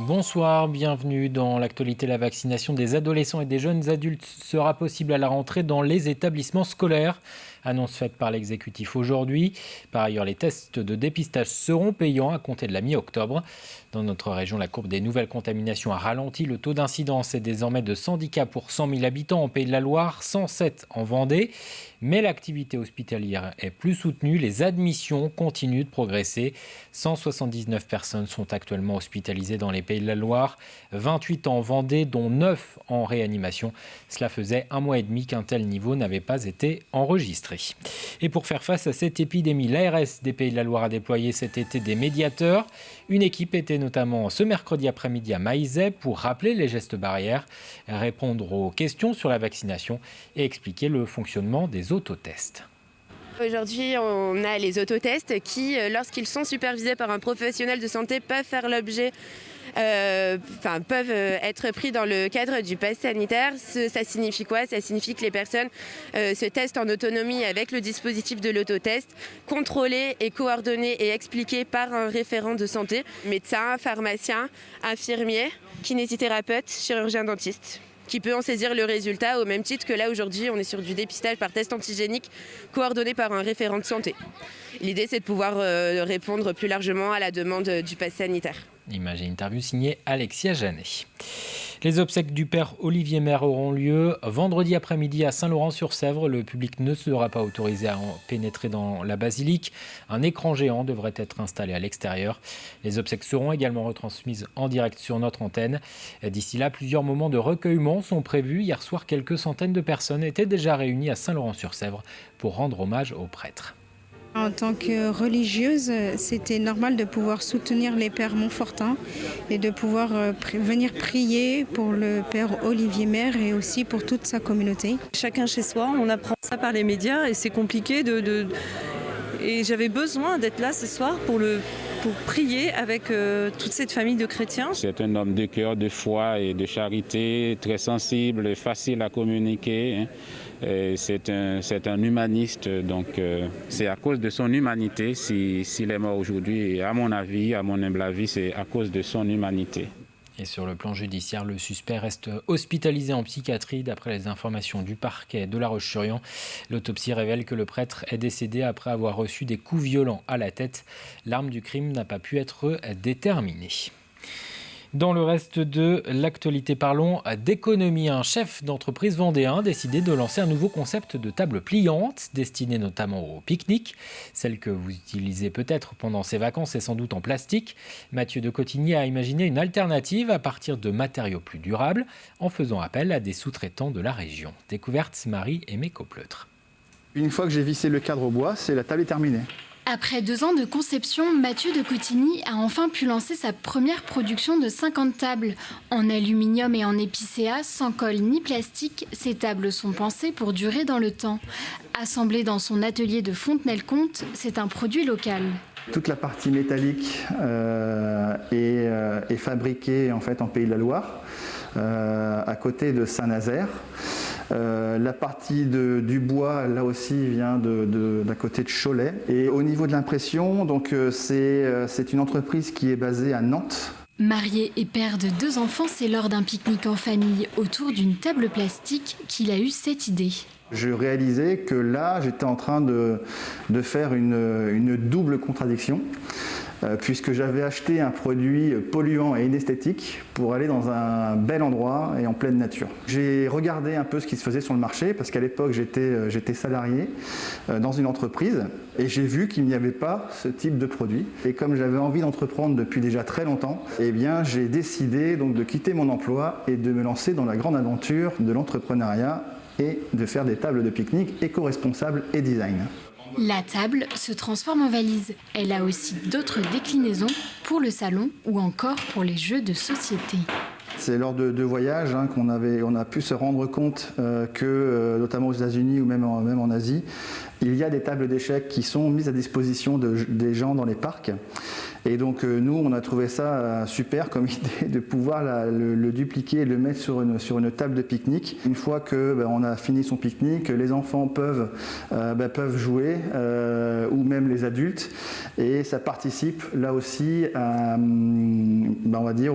Bonsoir, bienvenue dans l'actualité. La vaccination des adolescents et des jeunes adultes sera possible à la rentrée dans les établissements scolaires. Annonce faite par l'exécutif aujourd'hui. Par ailleurs, les tests de dépistage seront payants à compter de la mi-octobre. Dans notre région, la courbe des nouvelles contaminations a ralenti. Le taux d'incidence est désormais de 110 cas pour 100 000 habitants en Pays de la Loire, 107 en Vendée. Mais l'activité hospitalière est plus soutenue. Les admissions continuent de progresser. 179 personnes sont actuellement hospitalisées dans les Pays de la Loire, 28 en Vendée, dont 9 en réanimation. Cela faisait 1 mois et demi qu'un tel niveau n'avait pas été enregistré. Et pour faire face à cette épidémie, l'ARS des Pays de la Loire a déployé cet été des médiateurs. Une équipe était notamment ce mercredi après-midi à Maillezais pour rappeler les gestes barrières, répondre aux questions sur la vaccination et expliquer le fonctionnement des autotests. Aujourd'hui, on a les autotests qui, lorsqu'ils sont supervisés par un professionnel de santé, peuvent faire l'objet, peuvent être pris dans le cadre du pass sanitaire. Ça signifie quoi? Ça signifie que les personnes se testent en autonomie avec le dispositif de l'autotest, contrôlé et coordonné et expliqué par un référent de santé, médecin, pharmacien, infirmier, kinésithérapeute, chirurgien dentiste, qui peut en saisir le résultat au même titre que là aujourd'hui on est sur du dépistage par test antigénique coordonné par un référent de santé. L'idée c'est de pouvoir répondre plus largement à la demande du pass sanitaire. Image et interview signée Alexia Janet. Les obsèques du père Olivier Maire auront lieu vendredi après-midi à Saint-Laurent-sur-Sèvre. Le public ne sera pas autorisé à pénétrer dans la basilique. Un écran géant devrait être installé à l'extérieur. Les obsèques seront également retransmises en direct sur notre antenne. D'ici là, plusieurs moments de recueillement sont prévus. Hier soir, quelques centaines de personnes étaient déjà réunies à Saint-Laurent-sur-Sèvre pour rendre hommage aux prêtres. En tant que religieuse, c'était normal de pouvoir soutenir les pères Montfortin et de pouvoir venir prier pour le père Olivier Maire et aussi pour toute sa communauté. Chacun chez soi, on apprend ça par les médias et c'est compliqué Et j'avais besoin d'être là ce soir pour prier avec toute cette famille de chrétiens. C'est un homme de cœur, de foi et de charité, très sensible, facile à communiquer. C'est un humaniste, donc c'est à cause de son humanité s'il est mort aujourd'hui. Et à mon avis, à mon humble avis, c'est à cause de son humanité. Et sur le plan judiciaire, le suspect reste hospitalisé en psychiatrie. D'après les informations du parquet de La Roche-sur-Yon, l'autopsie révèle que le prêtre est décédé après avoir reçu des coups violents à la tête. L'arme du crime n'a pas pu être déterminée. Dans le reste de l'actualité, parlons d'économie. Un chef d'entreprise vendéen a décidé de lancer un nouveau concept de table pliante, destinée notamment au pique-nique. Celle que vous utilisez peut-être pendant ces vacances est sans doute en plastique. Mathieu de Cotigny a imaginé une alternative à partir de matériaux plus durables, en faisant appel à des sous-traitants de la région. Découverte Marie-Aimée Copleutre. Une fois que j'ai vissé le cadre au bois, la table est terminée. Après 2 ans de conception, Mathieu de Cotigny a enfin pu lancer sa première production de 50 tables. En aluminium et en épicéa, sans colle ni plastique, ces tables sont pensées pour durer dans le temps. Assemblées dans son atelier de Fontenay-le-Comte, c'est un produit local. Toute la partie métallique est fabriquée en fait en Pays de la Loire, à côté de Saint-Nazaire. La partie du bois, là aussi, vient d'à côté de Cholet. Et au niveau de l'impression, donc, c'est une entreprise qui est basée à Nantes. Marié et père de 2 enfants, c'est lors d'un pique-nique en famille autour d'une table plastique qu'il a eu cette idée. Je réalisais que là, j'étais en train de faire une double contradiction. Puisque j'avais acheté un produit polluant et inesthétique pour aller dans un bel endroit et en pleine nature. J'ai regardé un peu ce qui se faisait sur le marché, parce qu'à l'époque j'étais salarié dans une entreprise et j'ai vu qu'il n'y avait pas ce type de produit. Et comme j'avais envie d'entreprendre depuis déjà très longtemps, eh bien, j'ai décidé donc de quitter mon emploi et de me lancer dans la grande aventure de l'entrepreneuriat et de faire des tables de pique-nique éco-responsables et design. La table se transforme en valise. Elle a aussi d'autres déclinaisons pour le salon ou encore pour les jeux de société. C'est lors de voyages qu'on a pu se rendre compte que, notamment aux États-Unis ou même en Asie, il y a des tables d'échecs qui sont mises à disposition des gens dans les parcs. Et donc nous, on a trouvé ça super comme idée de pouvoir le dupliquer et le mettre sur une table de pique-nique. Une fois que on a fini son pique-nique, les enfants peuvent jouer, ou même les adultes, et ça participe là aussi à, on va dire,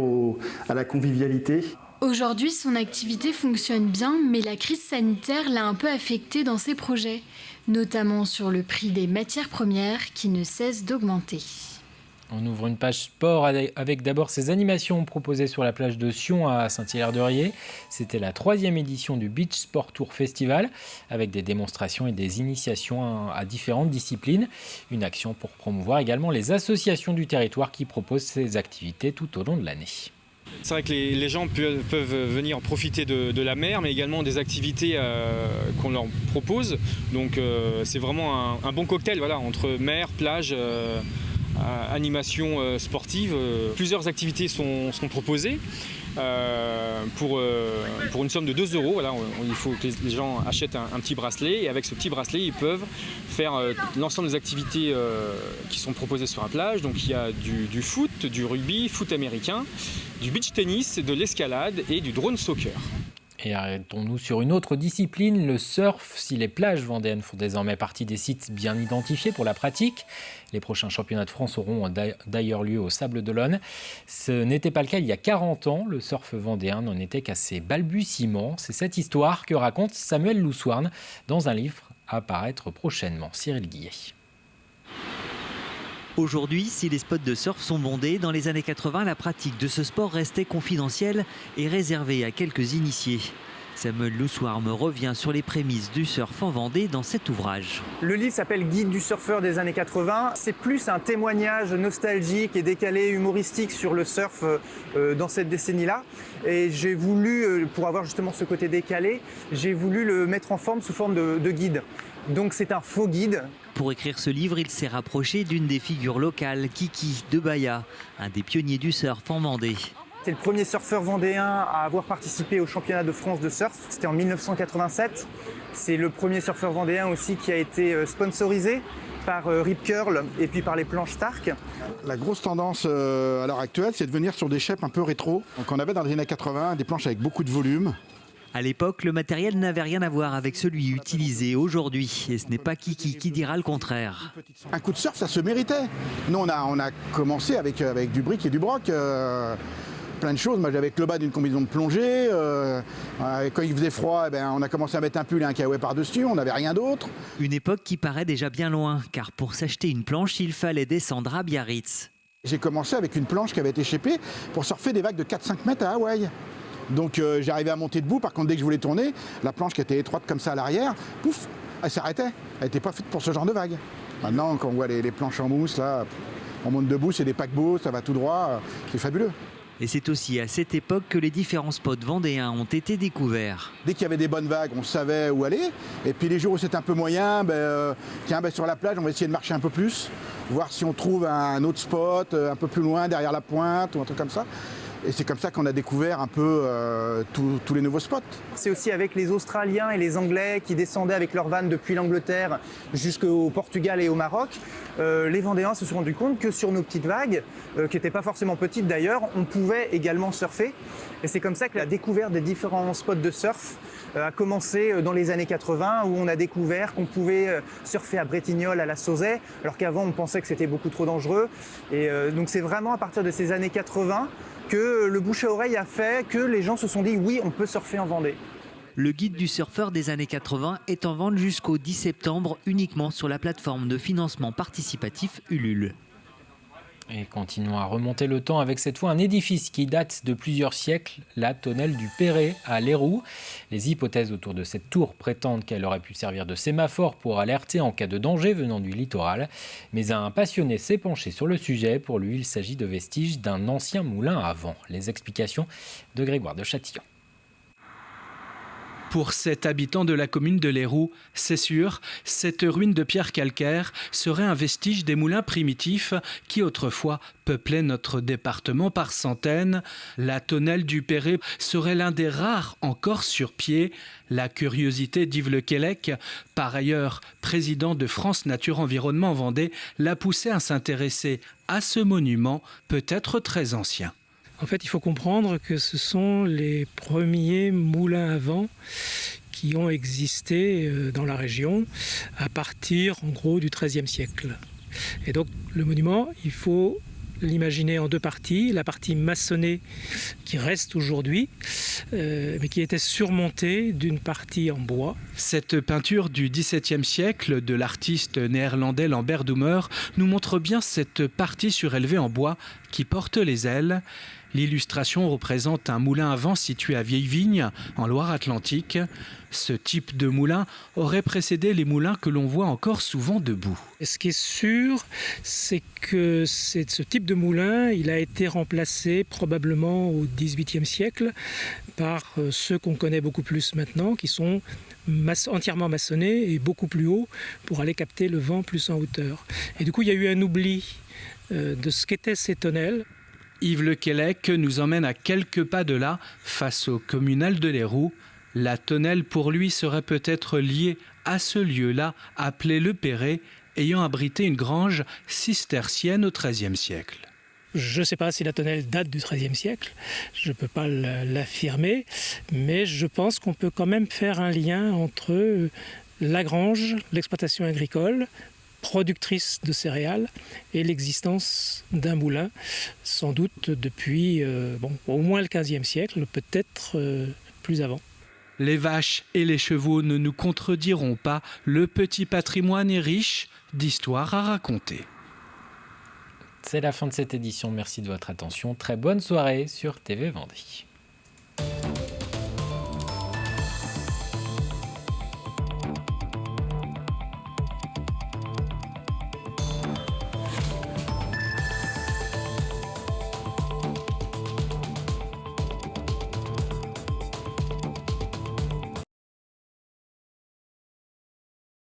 à la convivialité. Aujourd'hui, son activité fonctionne bien, mais la crise sanitaire l'a un peu affecté dans ses projets, notamment sur le prix des matières premières qui ne cesse d'augmenter. On ouvre une page sport avec d'abord ces animations proposées sur la plage de Sion à Saint-Hilaire-de-Riez. C'était la 3e édition du Beach Sport Tour Festival avec des démonstrations et des initiations à différentes disciplines. Une action pour promouvoir également les associations du territoire qui proposent ces activités tout au long de l'année. C'est vrai que les gens peuvent venir profiter de la mer, mais également des activités qu'on leur propose. Donc c'est vraiment un bon cocktail entre mer, plage, animation sportive. Plusieurs activités sont proposées pour une somme de 2 €. Voilà, il faut que les gens achètent un petit bracelet, et avec ce petit bracelet, ils peuvent faire l'ensemble des activités qui sont proposées sur la plage. Donc il y a du foot, du rugby, foot américain, du beach tennis, de l'escalade et du drone soccer. Et arrêtons-nous sur une autre discipline, le surf. Si les plages vendéennes font désormais partie des sites bien identifiés pour la pratique, les prochains championnats de France auront d'ailleurs lieu au Sable d'Olonne. Ce n'était pas le cas il y a 40 ans. Le surf vendéen n'en était qu'à ses balbutiements. C'est cette histoire que raconte Samuel Loussoirne dans un livre à paraître prochainement. Cyril Guillet. Aujourd'hui, si les spots de surf sont bondés, dans les années 80, la pratique de ce sport restait confidentielle et réservée à quelques initiés. Samuel Loussoirne revient sur les prémices du surf en Vendée dans cet ouvrage. Le livre s'appelle Guide du surfeur des années 80. C'est plus un témoignage nostalgique et décalé, humoristique sur le surf dans cette décennie-là. Et j'ai voulu, pour avoir justement ce côté décalé, j'ai voulu le mettre en forme sous forme de guide. Donc c'est un faux guide. Pour écrire ce livre, il s'est rapproché d'une des figures locales, Kiki de Baya, un des pionniers du surf en Vendée. C'est le premier surfeur vendéen à avoir participé au championnat de France de surf. C'était en 1987. C'est le premier surfeur vendéen aussi qui a été sponsorisé par Rip Curl et puis par les planches Stark. La grosse tendance à l'heure actuelle, c'est de venir sur des shapes un peu rétro. Donc on avait dans les années 80 des planches avec beaucoup de volume. À l'époque, le matériel n'avait rien à voir avec celui utilisé aujourd'hui. Et ce n'est pas Kiki qui dira le contraire. Un coup de surf, ça se méritait. Nous, on a commencé avec du brick et du broc. Plein de choses. Moi, j'avais le bas d'une combinaison de plongée. Quand il faisait froid, on a commencé à mettre un pull et un kawaii par-dessus. On n'avait rien d'autre. Une époque qui paraît déjà bien loin, car pour s'acheter une planche, il fallait descendre à Biarritz. J'ai commencé avec une planche qui avait été shapée pour surfer des vagues de 4-5 mètres à Hawaï. Donc j'arrivais à monter debout. Par contre, dès que je voulais tourner, la planche qui était étroite comme ça à l'arrière, pouf, elle s'arrêtait. Elle n'était pas faite pour ce genre de vagues. Maintenant, quand on voit les planches en mousse, là, on monte debout, c'est des paquebots, ça va tout droit, c'est fabuleux. Et c'est aussi à cette époque que les différents spots vendéens ont été découverts. Dès qu'il y avait des bonnes vagues, on savait où aller. Et puis les jours où c'était un peu moyen, sur la plage, on va essayer de marcher un peu plus, voir si on trouve un autre spot un peu plus loin, derrière la pointe ou un truc comme ça. Et c'est comme ça qu'on a découvert un peu tous les nouveaux spots. C'est aussi avec les Australiens et les Anglais qui descendaient avec leurs vannes depuis l'Angleterre jusqu'au Portugal et au Maroc. Les Vendéens se sont rendus compte que sur nos petites vagues, qui n'étaient pas forcément petites d'ailleurs, on pouvait également surfer. Et c'est comme ça que la découverte des différents spots de surf a commencé dans les années 80, où on a découvert qu'on pouvait surfer à Bretignolles, à la Sauzet, alors qu'avant on pensait que c'était beaucoup trop dangereux. Et donc c'est vraiment à partir de ces années 80 que le bouche à oreille a fait que les gens se sont dit oui, on peut surfer en Vendée. Le guide du surfeur des années 80 est en vente jusqu'au 10 septembre uniquement sur la plateforme de financement participatif Ulule. Et continuons à remonter le temps avec cette fois un édifice qui date de plusieurs siècles, la tonnelle du Perret à Léroux. Les hypothèses autour de cette tour prétendent qu'elle aurait pu servir de sémaphore pour alerter en cas de danger venant du littoral. Mais un passionné s'est penché sur le sujet. Pour lui, il s'agit de vestiges d'un ancien moulin à vent. Les explications de Grégoire de Châtillon. Pour cet habitant de la commune de Léroux, c'est sûr, cette ruine de pierre calcaire serait un vestige des moulins primitifs qui autrefois peuplaient notre département par centaines. La tonnelle du Perret serait l'un des rares encore sur pied. La curiosité d'Yves Lequellec, par ailleurs président de France Nature Environnement Vendée, l'a poussé à s'intéresser à ce monument peut-être très ancien. En fait, il faut comprendre que ce sont les premiers moulins à vent qui ont existé dans la région à partir, en gros, du XIIIe siècle. Et donc, le monument, il faut l'imaginer en deux parties. La partie maçonnée qui reste aujourd'hui, mais qui était surmontée d'une partie en bois. Cette peinture du XVIIe siècle de l'artiste néerlandais Lambert Doumer nous montre bien cette partie surélevée en bois qui porte les ailes. L'illustration représente un moulin à vent situé à Vieille-Vigne, en Loire-Atlantique. Ce type de moulin aurait précédé les moulins que l'on voit encore souvent debout. Et ce qui est sûr, c'est que ce type de moulin, il a été remplacé probablement au XVIIIe siècle par ceux qu'on connaît beaucoup plus maintenant, qui sont entièrement maçonnés et beaucoup plus hauts pour aller capter le vent plus en hauteur. Et du coup, il y a eu un oubli de ce qu'étaient ces tonnelles. Yves Lequellec nous emmène à quelques pas de là, face au communal de Léroux. La tonnelle pour lui serait peut-être liée à ce lieu-là, appelé le Perret, ayant abrité une grange cistercienne au XIIIe siècle. Je ne sais pas si la tonnelle date du XIIIe siècle, je ne peux pas l'affirmer, mais je pense qu'on peut quand même faire un lien entre la grange, l'exploitation agricole, productrice de céréales, et l'existence d'un moulin, sans doute depuis au moins le XVe siècle, peut-être plus avant. Les vaches et les chevaux ne nous contrediront pas, le petit patrimoine est riche d'histoires à raconter. C'est la fin de cette édition, merci de votre attention, très bonne soirée sur TV Vendée.